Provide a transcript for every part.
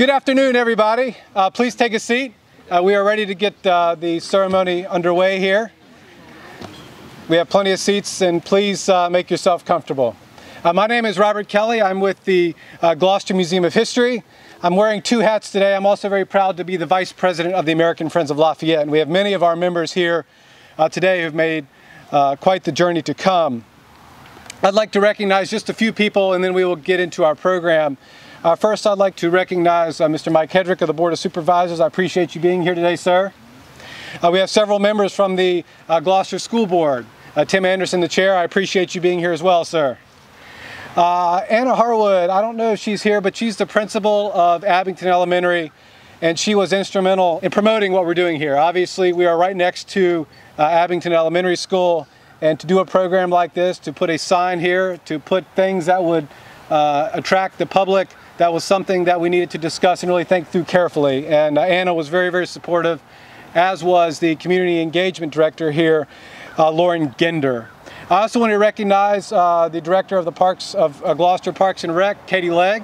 Good afternoon, everybody. Please take a seat. We are ready to get the ceremony underway here. We have plenty of seats, and please make yourself comfortable. My name is Robert Kelly. I'm with the Gloucester Museum of History. I'm wearing two hats today. I'm also very proud to be the Vice President of the American Friends of Lafayette, and we have many of our members here today who've made quite the journey to come. I'd like to recognize just a few people, and then we will get into our program. First, I'd like to recognize Mr. Mike Hedrick of the Board of Supervisors. I appreciate you being here today, sir. We have several members from the Gloucester School Board. Tim Anderson, the chair, I appreciate you being here as well, sir. Anna Harwood, I don't know if she's here, but she's the principal of Abington Elementary, and she was instrumental in promoting what we're doing here. Obviously, we are right next to Abington Elementary School, and to do a program like this, to put a sign here, to put things that would attract the public, that was something that we needed to discuss and really think through carefully. And Anna was very, very supportive, as was the Community Engagement Director here, Lauren Gender. I also want to recognize the Director of the Parks of Gloucester Parks and Rec, Katie Legg.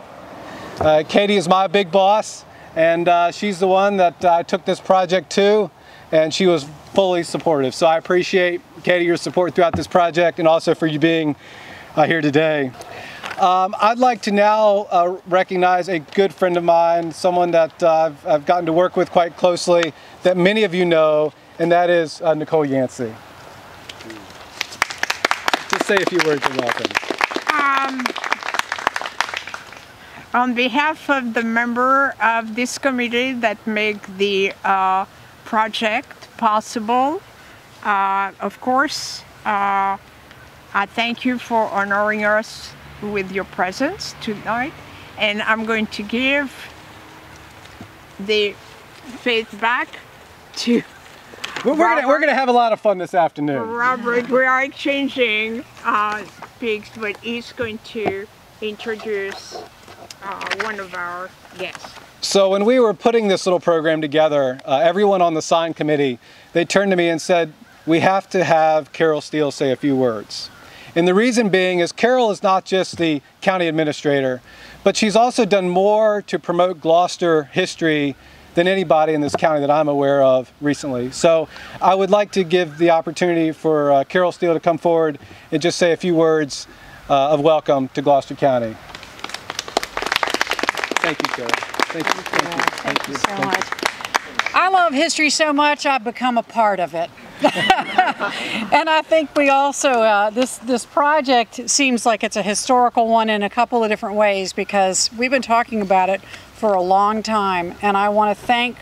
Katie is my big boss, and she's the one that I took this project to, and she was fully supportive. So I appreciate, Katie, your support throughout this project, and also for you being here today. I'd like to now recognize a good friend of mine, someone that I've gotten to work with quite closely, that many of you know, and that is Nicole Yancey. Just say a few words of welcome. On behalf of the member of this committee that make the project possible, of course, I thank you for honoring us with your presence tonight, and I'm going to give the faith back to We're gonna have a lot of fun this afternoon. Robert, we are exchanging speaks, but he's going to introduce one of our guests. So when we were putting this little program together, everyone on the sign committee, they turned to me and said, we have to have Carol Steele say a few words. And the reason being is Carol is not just the county administrator, but she's also done more to promote Gloucester history than anybody in this county that I'm aware of recently. So I would like to give the opportunity for Carol Steele to come forward and just say a few words of welcome to Gloucester County. Thank you, Carol. Thank you. Thank you so much. I love history so much, I've become a part of it. And I think we also, this project seems like it's a historical one in a couple of different ways, because we've been talking about it for a long time, and I want to thank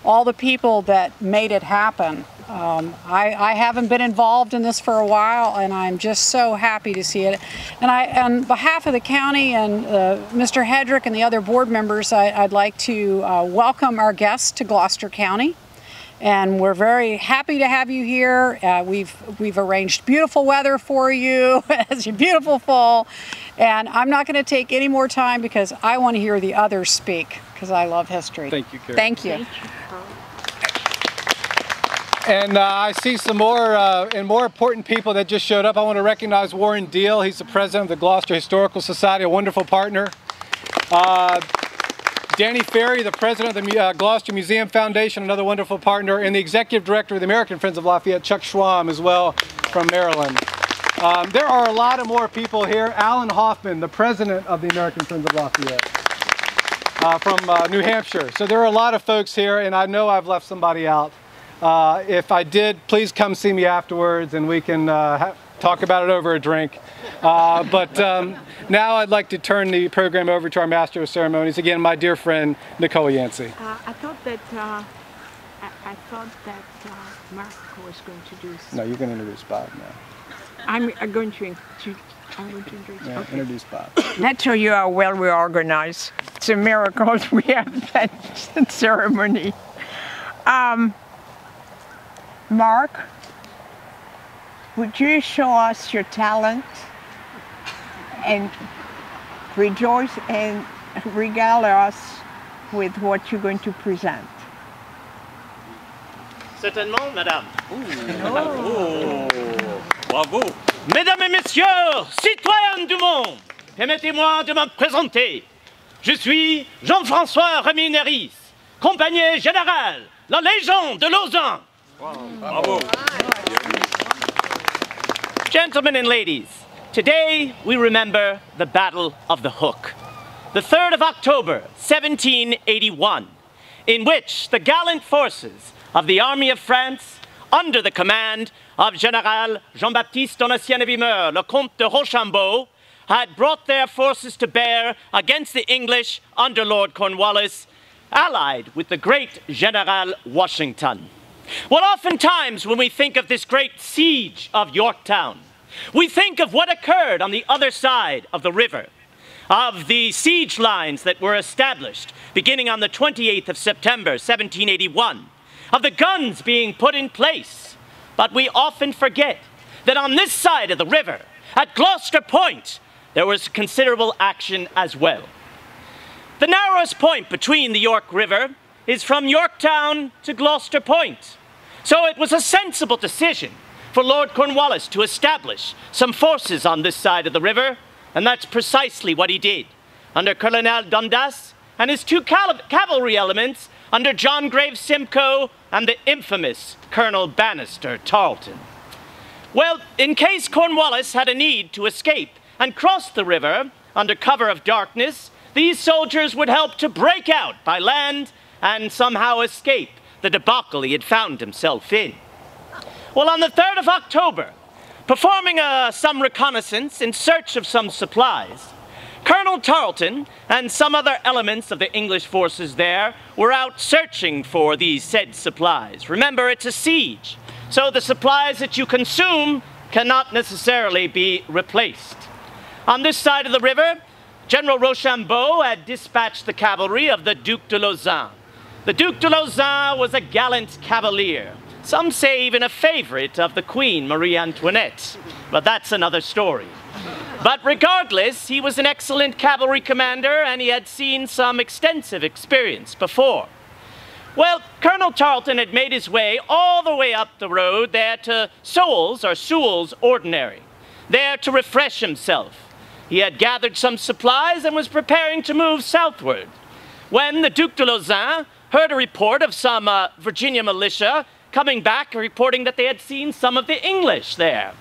all the people that made it happen. I haven't been involved in this for a while, and I'm just so happy to see it. And on behalf of the county and Mr. Hedrick and the other board members, I'd like to welcome our guests to Gloucester County. And we're very happy to have you here. We've arranged beautiful weather for you. It's a beautiful fall. And I'm not going to take any more time because I want to hear the others speak, because I love history. Thank you, Carol. Thank you. And I see some more and more important people that just showed up. I want to recognize Warren Deal. He's the president of the Gloucester Historical Society, a wonderful partner. Danny Ferry, the president of the Gloucester Museum Foundation, another wonderful partner, and the executive director of the American Friends of Lafayette, Chuck Schwam, as well, from Maryland. There are a lot of more people here. Alan Hoffman, the president of the American Friends of Lafayette, from New Hampshire. So there are a lot of folks here, and I know I've left somebody out. If I did, please come see me afterwards, and we can talk about it over a drink. Now I'd like to turn the program over to our Master of Ceremonies, again, my dear friend, Nicole Yancey. I thought that Mark was going to do something. No, you're going to introduce Bob now. I'm going to introduce. Yeah, okay. Introduce Bob. That shows you how well we organize. It's a miracle we have that ceremony. Mark, would you show us your talent and rejoice and regale us with what you're going to present? Certainement, madame. Oh, bravo. Mesdames et messieurs, citoyens du monde, permettez-moi de me présenter. je suis Jean-François Rémunéris, compagnie générale, la Liaison de Lauzun. Bravo. Gentlemen and ladies, today we remember the Battle of the Hook, the 3rd of October, 1781, in which the gallant forces of the Army of France, under the command of General Jean-Baptiste Donatien de Vimeur, le Comte de Rochambeau, had brought their forces to bear against the English under Lord Cornwallis, allied with the great General Washington. Well, oftentimes when we think of this great siege of Yorktown, we think of what occurred on the other side of the river, of the siege lines that were established beginning on the 28th of September, 1781, of the guns being put in place. But we often forget that on this side of the river, at Gloucester Point, there was considerable action as well. The narrowest point between the York River is from Yorktown to Gloucester Point. So it was a sensible decision for Lord Cornwallis to establish some forces on this side of the river, and that's precisely what he did, under Colonel Dundas and his two cavalry elements under John Graves Simcoe and the infamous Colonel Banastre Tarleton. Well, in case Cornwallis had a need to escape and cross the river under cover of darkness, these soldiers would help to break out by land and somehow escape the debacle he had found himself in. Well, on the 3rd of October, performing some reconnaissance in search of some supplies, Colonel Tarleton and some other elements of the English forces there were out searching for these said supplies. Remember, it's a siege, so the supplies that you consume cannot necessarily be replaced. On this side of the river, General Rochambeau had dispatched the cavalry of the Duc de Lauzun. The Duc de Lauzun was a gallant cavalier, some say even a favorite of the Queen Marie Antoinette, but that's another story. But regardless, he was an excellent cavalry commander and he had seen some extensive experience before. Well, Colonel Tarleton had made his way all the way up the road there to Sewell's Ordinary, there to refresh himself. He had gathered some supplies and was preparing to move southward, when the Duc de Lauzun heard a report of some Virginia militia coming back reporting that they had seen some of the English there.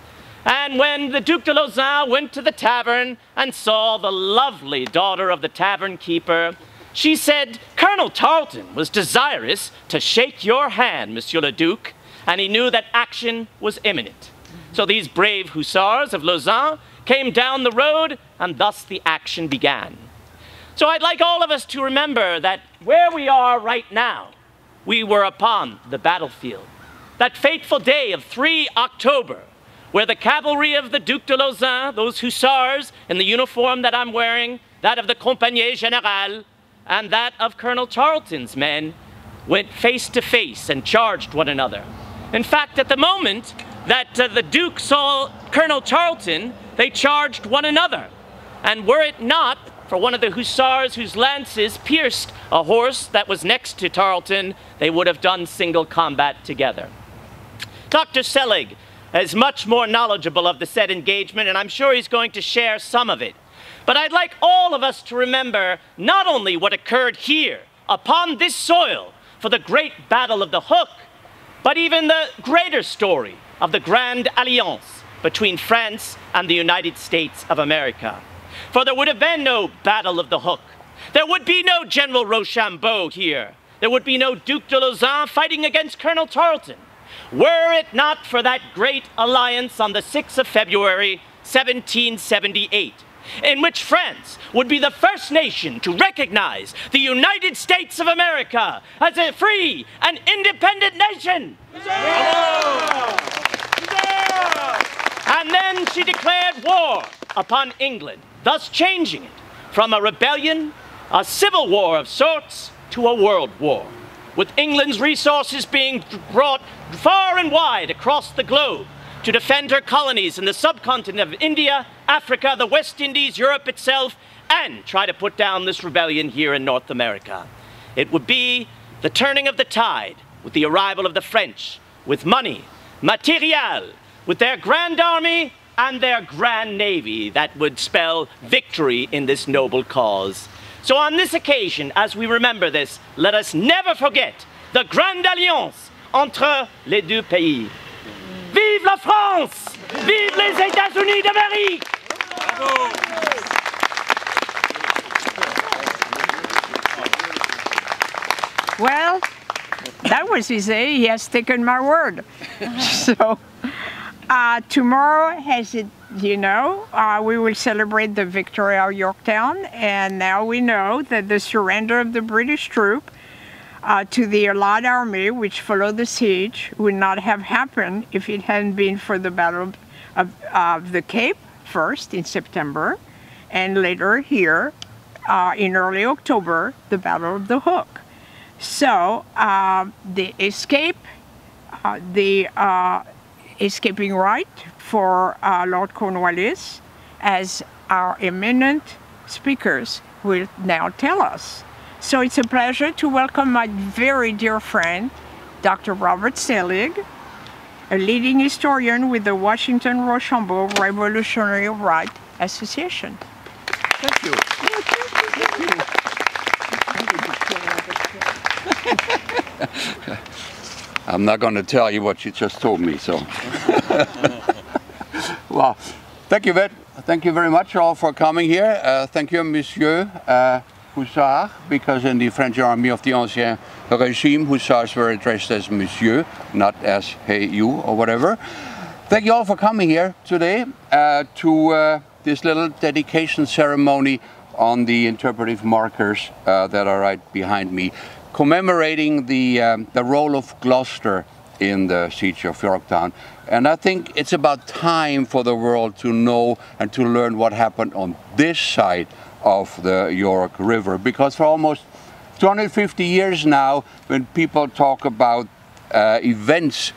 And when the Duc de Lauzun went to the tavern and saw the lovely daughter of the tavern keeper, she said, "Colonel Tarleton was desirous to shake your hand, Monsieur le Duc," and he knew that action was imminent. So these brave hussars of Lauzun came down the road, and thus the action began. So I'd like all of us to remember that where we are right now, we were upon the battlefield. That fateful day of 3 October, where the cavalry of the Duc de Lauzun, those hussars in the uniform that I'm wearing, that of the Compagnie Générale, and that of Colonel Tarleton's men, went face to face and charged one another. In fact, at the moment that the Duke saw Colonel Tarleton, they charged one another. And were it not for one of the hussars whose lances pierced a horse that was next to Tarleton, they would have done single combat together. Dr. Selig is much more knowledgeable of the said engagement, and I'm sure he's going to share some of it. But I'd like all of us to remember not only what occurred here, upon this soil, for the great Battle of the Hook, but even the greater story of the Grande Alliance between France and the United States of America. For there would have been no Battle of the Hook. There would be no General Rochambeau here. There would be no Duc de Lauzun fighting against Colonel Tarleton, were it not for that great alliance on the 6th of February, 1778, in which France would be the first nation to recognize the United States of America as a free and independent nation. And then she declared war upon England, thus changing it from a rebellion, a civil war of sorts, to a world war, with England's resources being brought far and wide across the globe to defend her colonies in the subcontinent of India, Africa, the West Indies, Europe itself, and try to put down this rebellion here in North America. It would be the turning of the tide with the arrival of the French, with money, materiel, with their grand army and their grand navy that would spell victory in this noble cause. So on this occasion, as we remember this, let us never forget the grande alliance entre les deux pays. Vive la France! Vive les États-Unis d'Amérique! Well, that was easy. He has taken my word. So tomorrow, as you know, we will celebrate the victory of Yorktown, and now we know that the surrender of the British troop to the Allied army, which followed the siege, would not have happened if it hadn't been for the Battle of the Cape, first in September, and later here in early October, the Battle of the Hook. So the escape, escaping right for Lord Cornwallis, as our eminent speakers will now tell us. So it's a pleasure to welcome my very dear friend, Dr. Robert Selig, a leading historian with the Washington Rochambeau Revolutionary Right Association. Thank you. I'm not going to tell you what you just told me, so. Well, thank you very much all for coming here. Thank you, Monsieur Hussard, because in the French army of the Ancien Regime, Hussars were addressed as Monsieur, not as hey you or whatever. Thank you all for coming here today to this little dedication ceremony on the interpretive markers that are right behind me, commemorating the role of Gloucester in the siege of Yorktown. And I think it's about time for the world to know and to learn what happened on this side of the York River, because for almost 250 years now, when people talk about events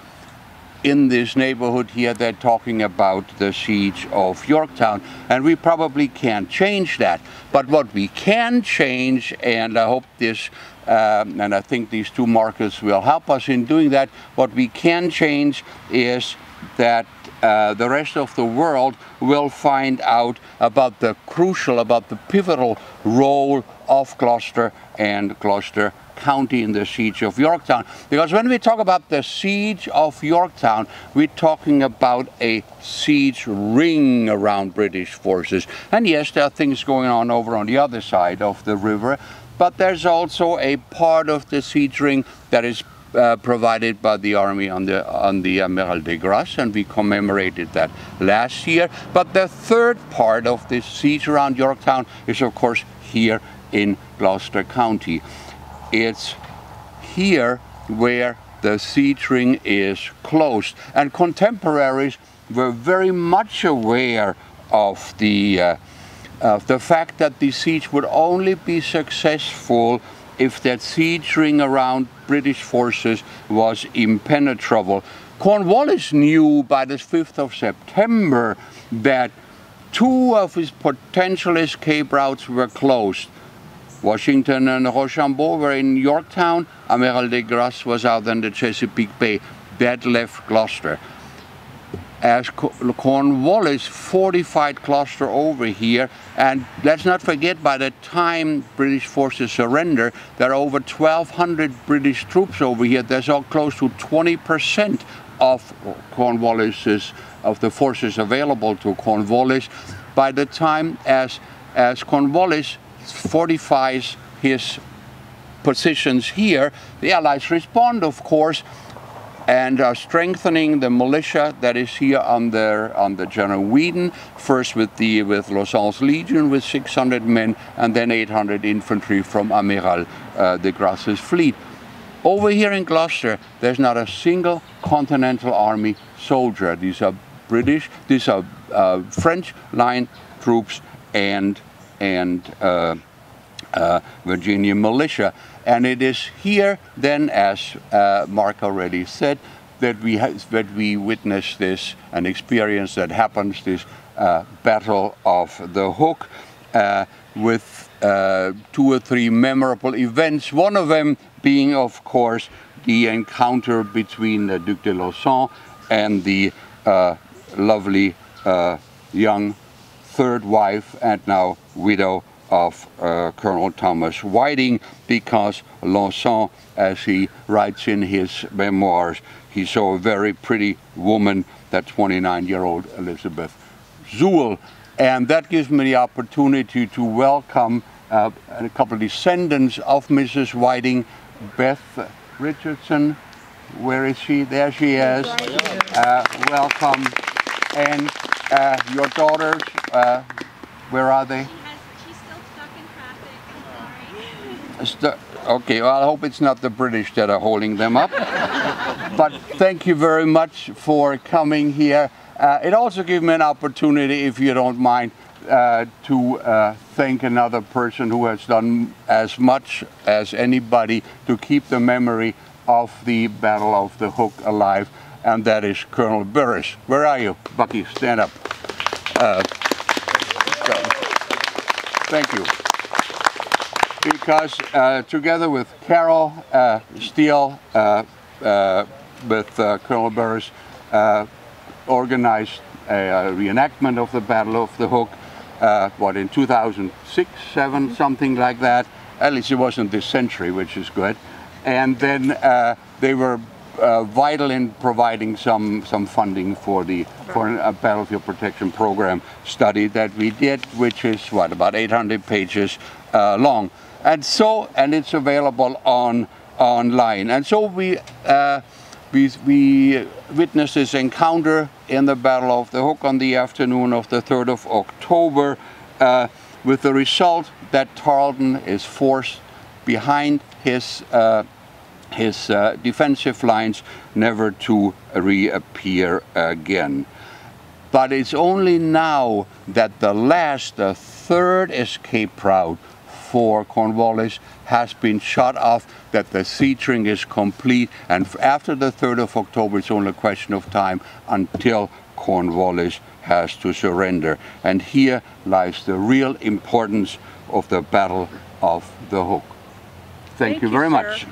in this neighborhood here, they're talking about the siege of Yorktown, and we probably can't change that. But what we can change, and I hope this, and I think these two markers will help us in doing that, what we can change is that the rest of the world will find out about the crucial, about the pivotal role of Gloucester and Gloucester County in the siege of Yorktown. Because when we talk about the siege of Yorktown, we're talking about a siege ring around British forces. And yes, there are things going on over on the other side of the river, but there's also a part of the siege ring that is provided by the army on the Amiral de Grasse, and we commemorated that last year. But the third part of this siege around Yorktown is, of course, here in Gloucester County. It's here where the siege ring is closed, and contemporaries were very much aware of the fact that the siege would only be successful if that siege ring around British forces was impenetrable. Cornwallis knew by the 5th of September that two of his potential escape routes were closed. Washington and Rochambeau were in Yorktown, Amiral de Grasse was out in the Chesapeake Bay. That left Gloucester. As Cornwallis fortified Gloucester over here, and let's not forget, by the time British forces surrender, there are over 1,200 British troops over here. There's all close to 20% of the forces available to Cornwallis. By the time as Cornwallis fortifies his positions here, the Allies respond, of course, and are strengthening the militia that is here under General Whedon, first with Lauzun's Legion with 600 men, and then 800 infantry from Amiral de Grasse's fleet. Over here in Gloucester, there's not a single Continental Army soldier. These are British, these are French line troops and Virginia militia. And it is here then, as Mark already said, that we witness this and experience that happens, this Battle of the Hook, with 2 or 3 memorable events. One of them being, of course, the encounter between the Duc de Lauzun and the lovely young third wife and now widow of Colonel Thomas Whiting, because Lauzun, as he writes in his memoirs, he saw a very pretty woman, that 29-year-old Elizabeth Zool. And that gives me the opportunity to welcome a couple of descendants of Mrs. Whiting. Beth Richardson, where is she? There she is. Welcome. And your daughters, where are they? She's still stuck in traffic, I'm sorry. Okay, well, I hope it's not the British that are holding them up. But thank you very much for coming here. It also gives me an opportunity, if you don't mind, to thank another person who has done as much as anybody to keep the memory of the Battle of the Hook alive, and that is Colonel Burris. Where are you? Bucky, stand up. Thank you. Because together with Carol, Steele, with Colonel Burris, organized a reenactment of the Battle of the Hook, in 2006, 7, something like that. At least it wasn't this century, which is good. And then they were vital in providing some funding for a battlefield protection program study that we did, which is about 800 pages long. And it's available online. And so we witnessed this encounter in the Battle of the Hook on the afternoon of the 3rd of October, with the result that Tarleton is forced behind his defensive lines, never to reappear again. But it's only now that the third escape route for Cornwallis has been shut off, that the sieging is complete, and after the 3rd of October it's only a question of time until Cornwallis has to surrender. And here lies the real importance of the Battle of the Hook. Thank you very much.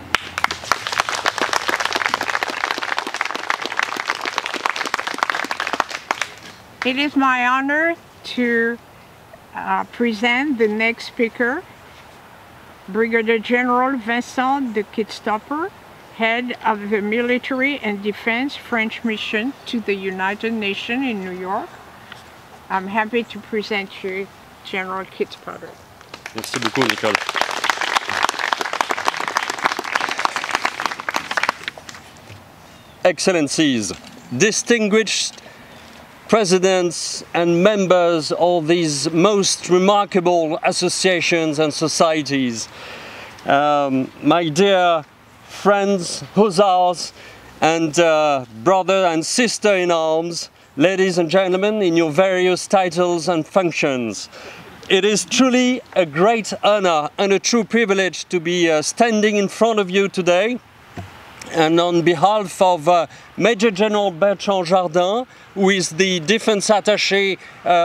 It is my honor to present the next speaker, Brigadier General Vincent de Kidstopper, head of the Military and Defense French Mission to the United Nations in New York. I'm happy to present you General Kidstopper. Merci beaucoup, Nicole. Excellencies, distinguished presidents and members of these most remarkable associations and societies, my dear friends, hussars, and brother and sister in arms, ladies and gentlemen, in your various titles and functions. It is truly a great honor and a true privilege to be standing in front of you today. And on behalf of Major General Bertrand Jardin, who is the defense attaché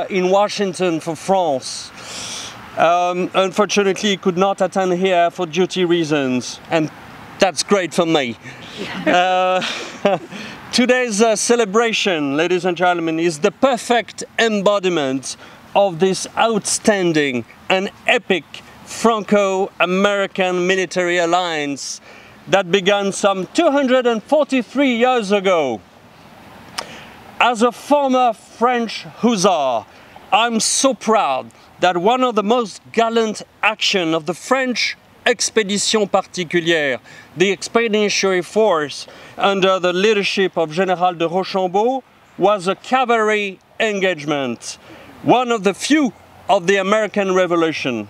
in Washington for France. Unfortunately, he could not attend here for duty reasons, and that's great for me. Today's celebration, ladies and gentlemen, is the perfect embodiment of this outstanding and epic Franco-American military alliance that began some 243 years ago. As a former French hussar, I'm so proud that one of the most gallant actions of the French Expédition Particulière, the expeditionary force under the leadership of General de Rochambeau, was a cavalry engagement, one of the few of the American Revolution.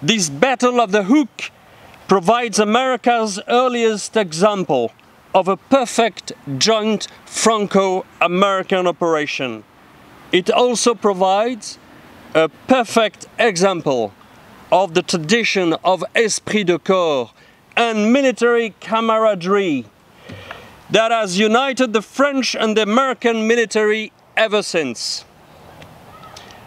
This Battle of the Hook provides America's earliest example of a perfect joint Franco-American operation. It also provides a perfect example of the tradition of esprit de corps and military camaraderie that has united the French and the American military ever since.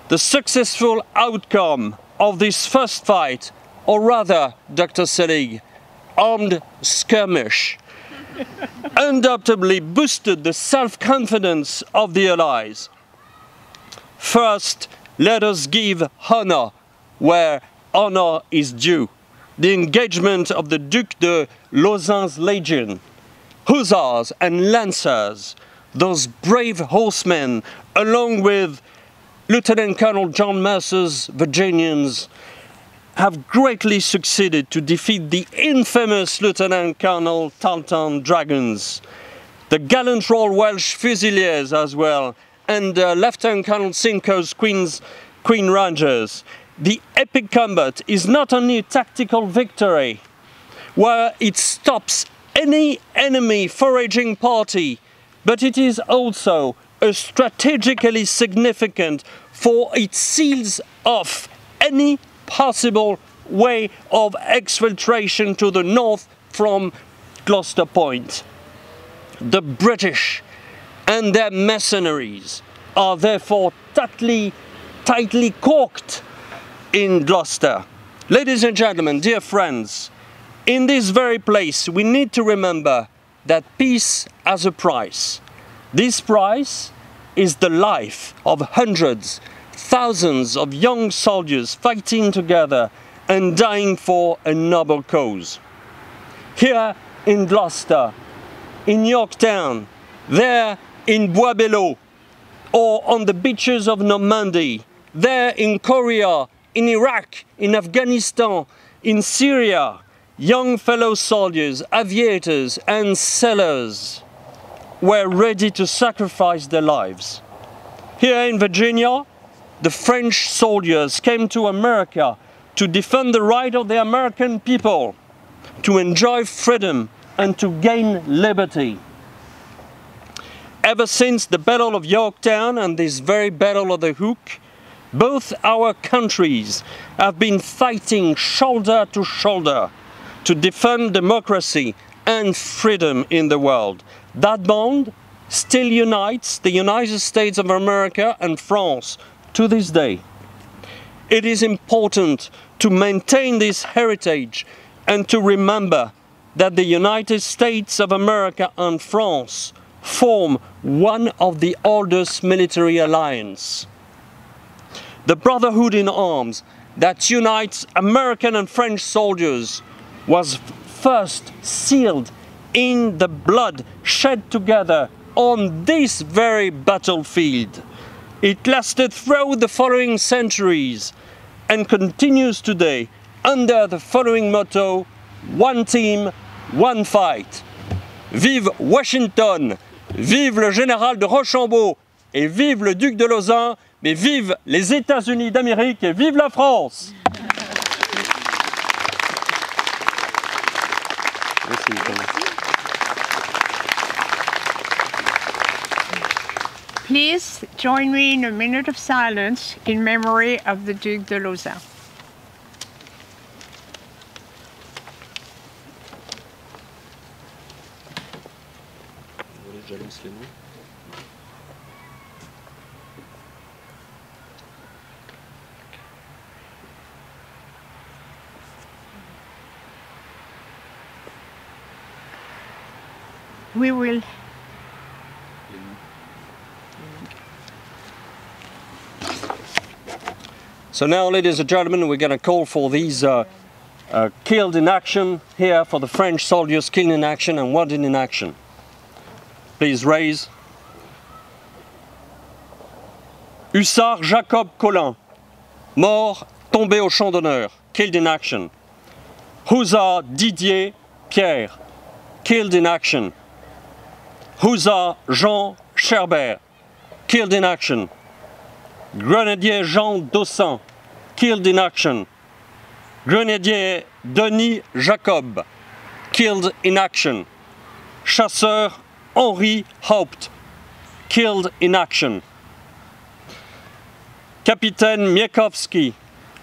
The successful outcome of this first fight, or rather, Dr. Selig, armed skirmish, undoubtedly boosted the self-confidence of the Allies. First, let us give honor where honor is due. The engagement of the Duc de Lauzun's legion, hussars and lancers, those brave horsemen, along with Lieutenant Colonel John Mercer's Virginians, have greatly succeeded to defeat the infamous Lieutenant Colonel Tarleton Dragons, the gallant Royal Welch Fusiliers as well, and Lieutenant Colonel Simcoe's Queen Rangers. The epic combat is not only a tactical victory, where it stops any enemy foraging party, but it is also a strategically significant, for it seals off any possible way of exfiltration to the north from Gloucester Point. The British and their mercenaries are therefore tightly corked in Gloucester. Ladies and gentlemen, dear friends, in this very place we need to remember that peace has a price. This price is the life of hundreds, thousands of young soldiers fighting together and dying for a noble cause. Here in Gloucester, in Yorktown, there in Bois-Belleau, or on the beaches of Normandy, there in Korea, in Iraq, in Afghanistan, in Syria, young fellow soldiers, aviators and sailors were ready to sacrifice their lives. Here in Virginia, the French soldiers came to America to defend the right of the American people to enjoy freedom and to gain liberty. Ever since the Battle of Yorktown and this very Battle of the Hook, both our countries have been fighting shoulder to shoulder to defend democracy and freedom in the world. That bond still unites the United States of America and France to this day. It is important to maintain this heritage and to remember that the United States of America and France form one of the oldest military alliances. The brotherhood in arms that unites American and French soldiers was first sealed in the blood shed together on this very battlefield. It lasted throughout the following centuries and continues today under the following motto: one team, one fight. Vive Washington, vive le général de Rochambeau et vive le Duc de Lauzun, mais vive les États-Unis d'Amérique et vive la France! Please join me in a minute of silence in memory of the Duc de Lauzun. We will. So now, ladies and gentlemen, we're going to call for these killed in action here, for the French soldiers killed in action and wounded in action. Please raise. Hussard Jacob Collin, mort, tombé au champ d'honneur, killed in action. Hussard Didier Pierre, killed in action. Hussard Jean Sherbert, killed in action. Grenadier Jean Dossin, killed in action. Grenadier Denis Jacob, killed in action. Chasseur Henri Haupt, killed in action. Capitaine Miekowski,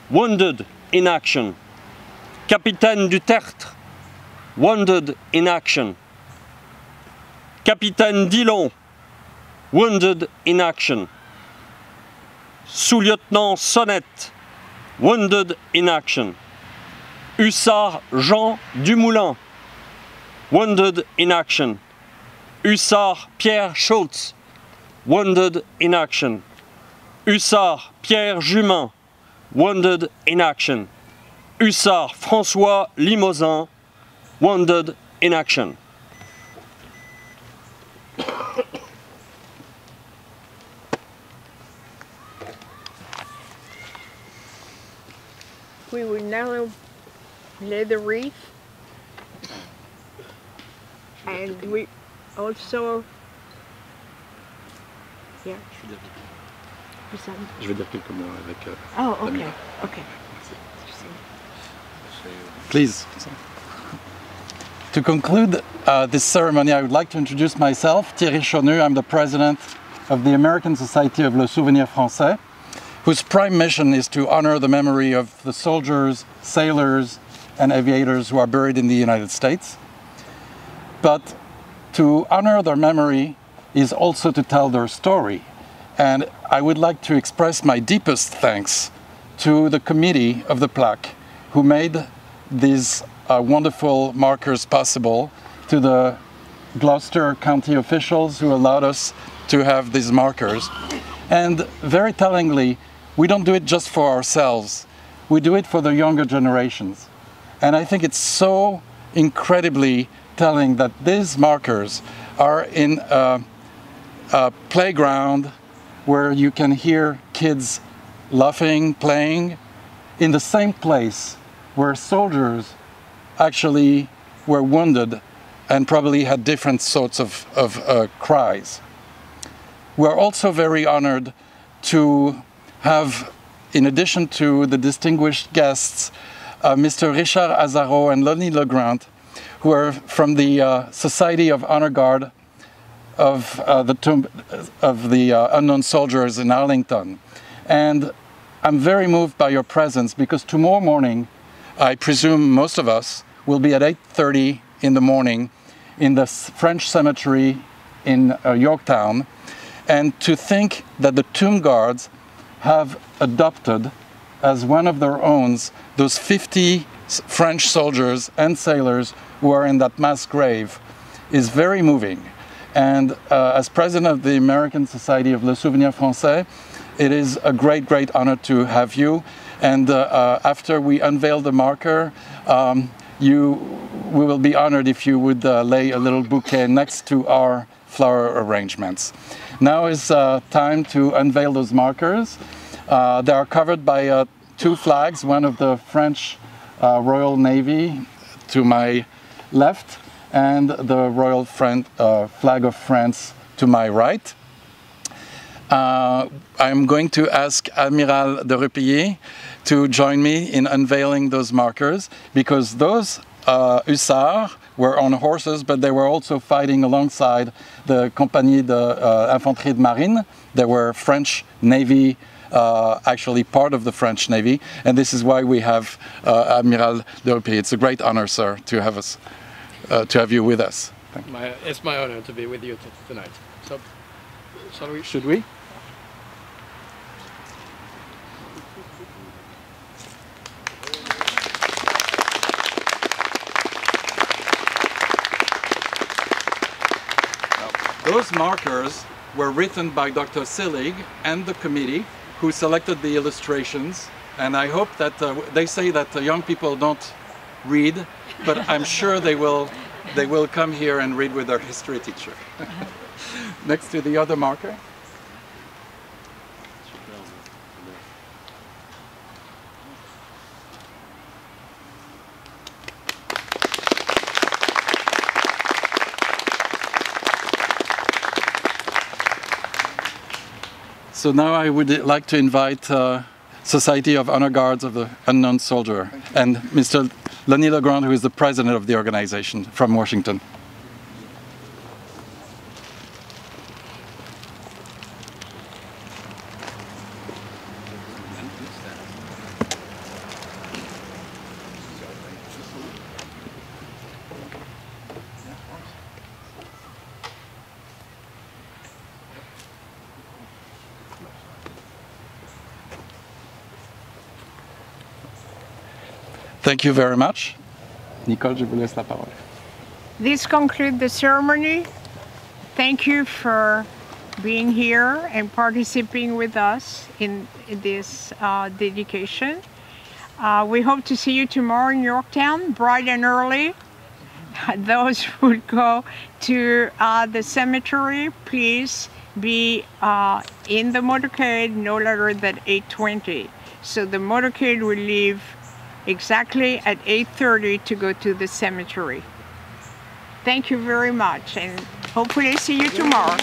wounded in action. Capitaine Dutertre, wounded in action. Capitaine Dillon, wounded in action. Sous-lieutenant Sonnette, wounded in action. Hussard Jean Dumoulin, wounded in action. Hussard Pierre Schultz, wounded in action. Hussard Pierre Jumin, wounded in action. Hussar François Limousin, wounded in action. We will now lay the wreath, and we also, yeah. Je vais dire quelques mots avec Oh, okay, okay. Please. To conclude this ceremony, I would like to introduce myself, Thierry Chonu. I'm the president of the American Society of Le Souvenir Français, whose prime mission is to honor the memory of the soldiers, sailors, and aviators who are buried in the United States. But to honor their memory is also to tell their story. And I would like to express my deepest thanks to the committee of the plaque who made these wonderful markers possible, to the Gloucester County officials who allowed us to have these markers. And very tellingly, we don't do it just for ourselves, we do it for the younger generations. And I think it's so incredibly telling that these markers are in a playground where you can hear kids laughing, playing, in the same place where soldiers actually were wounded and probably had different sorts of cries. We're also very honored to have, in addition to the distinguished guests, Mr. Richard Azaro and Lonnie Legrand, who are from the Society of Honor Guard of the Tomb of the Unknown Soldiers in Arlington. And I'm very moved by your presence, because tomorrow morning, I presume most of us will be at 8:30 in the morning in the French cemetery in Yorktown. And to think that the Tomb Guards have adopted as one of their own those 50 French soldiers and sailors who are in that mass grave is very moving. And as president of the American Society of Le Souvenir Français, it is a great, great honor to have you. And after we unveil the marker, we will be honored if you would lay a little bouquet next to our flower arrangements. Now is time to unveil those markers. They are covered by two flags, one of the French Royal Navy to my left, and the Royal flag of France to my right. I'm going to ask Admiral de Repillier to join me in unveiling those markers, because those hussars were on horses, but they were also fighting alongside the Compagnie d'Infanterie de Marine. They were French Navy, actually part of the French Navy, and this is why we have Admiral de Repillier. It's a great honor, sir, to have us, to have you with us. It's my honor to be with you tonight. So, shall we? Should we? Those markers were written by Dr. Selig and the committee who selected the illustrations, and I hope that they say that young people don't read, but I'm sure they will come here and read with their history teacher. Next to the other marker. So now I would like to invite Society of Honor Guards of the Unknown Soldier and Mr. Lonnie Legrand, who is the president of the organization from Washington. Thank you very much. Nicole, je vous laisse la parole. This concludes the ceremony. Thank you for being here and participating with us in this dedication. We hope to see you tomorrow in Yorktown, bright and early. Those who would go to the cemetery, please be in the motorcade no later than 8:20. So the motorcade will leave exactly at 8:30 to go to the cemetery. Thank you very much, and hopefully see you tomorrow.